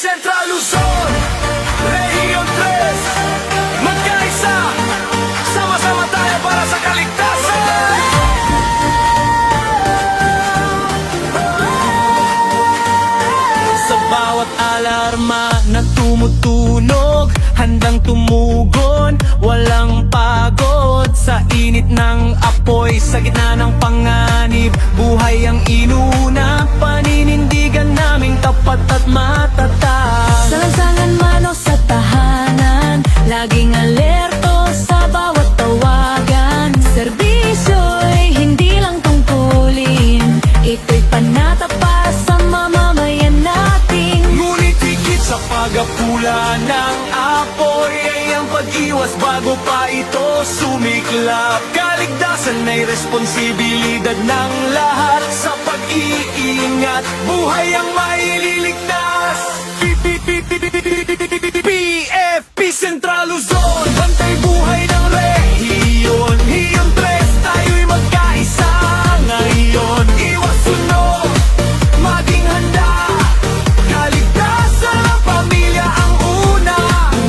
Central Luzon, Region 3, magkaisa, sama-sama tayo para sa kaligtasan. Sa bawat alarma na tumutunog, handang tumugon, walang pagod. Sa init ng apoy, sa gitna ng panganib, buhay ang inuna. Paninindigan naming tapat at matatag. Sa lansangan man o sa tahanan, laging alerto sa bawat tawagan. Serbisyo'y hindi lang tungkulin, ito'y panata para sa mamamayan natin. Ngunit higit sa pagapula ng apoy ay ang pag-iwas bago pa ito sumiklap. Kaligtasan ay responsibilidad ng lahat. Sa pag-iingat, buhay ang maililigtas. PFP Central Luzon, bantay buhay ng rehiyon. Region 3, tayo'y magkaisa ngayon. Iwas sunog, maging handa. Kaligtasan ng pamilya ang una.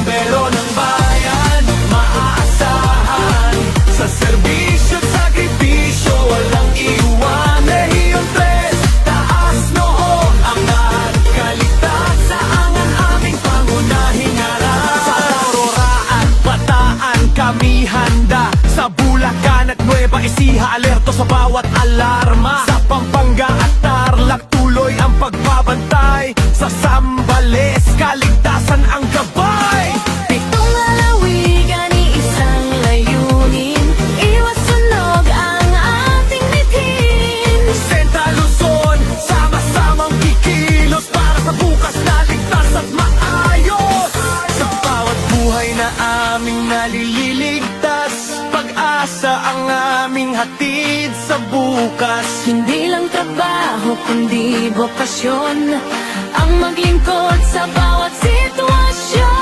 Pero ng bayan, maaasahan. Sa serbisyo at sakripisyo, walang iwan. Region 3, taas noo angat. Kaligtasan ang aming pangunahing harap. Sa Aurora at Bataan kami handa. Sa Bulacan at Nueva Ecija, alerto sa bawat alarma. Sa Pampanga at Tarlac, tuloy ang pagbabantay. Sa Zambales, kaligtasan ang gabay. Pitong lalawigan, iisang layunin, iwas sunog ang ating mithin. Central Luzon, sama-samang kikilos para sa bukas na ligtas at maayos. Sa bawat buhay na aming nalililigtas, pag-asa ang aming hatid sa bukas. Hindi lang trabaho kundi bokasyon ang maglingkod sa bawat sitwasyon.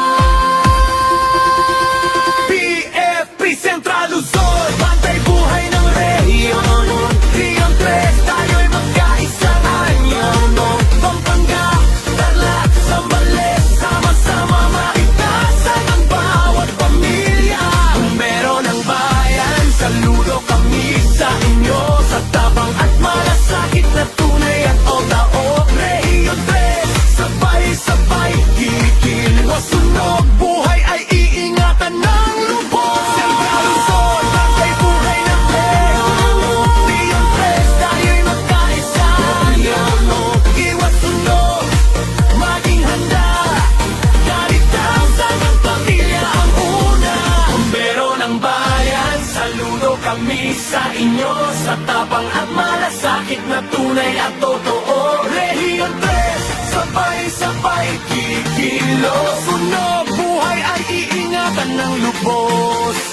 PFP Central Luzon, bantay buhay ng rehiyon. Region 3, tayo'y magkaisang anyon. Pampanga, Tarlac, Zambales, sama-sama maligtasan ang bawat pamilya. Meron ng bayan, saludo kami sa inyo. Sa tabang at malasakit na tunay at o-taok. Region 3, sabay-sabay kikilos sunog. Buhay ay iingatan ng lubos. Central Luzon, bantay buhay ng rehiyon. Region 3, tayo'y magkaisa. Iwas sunog, maging handa. Kaligtasan ng pamilya ang una. Bombero ng bayan, saludo kami sa inyo. Sa tapang at malasakit na tunay at totoo. Region 3, sabay-sabay kikilos sunog. Buhay ay iingatan ng lubos.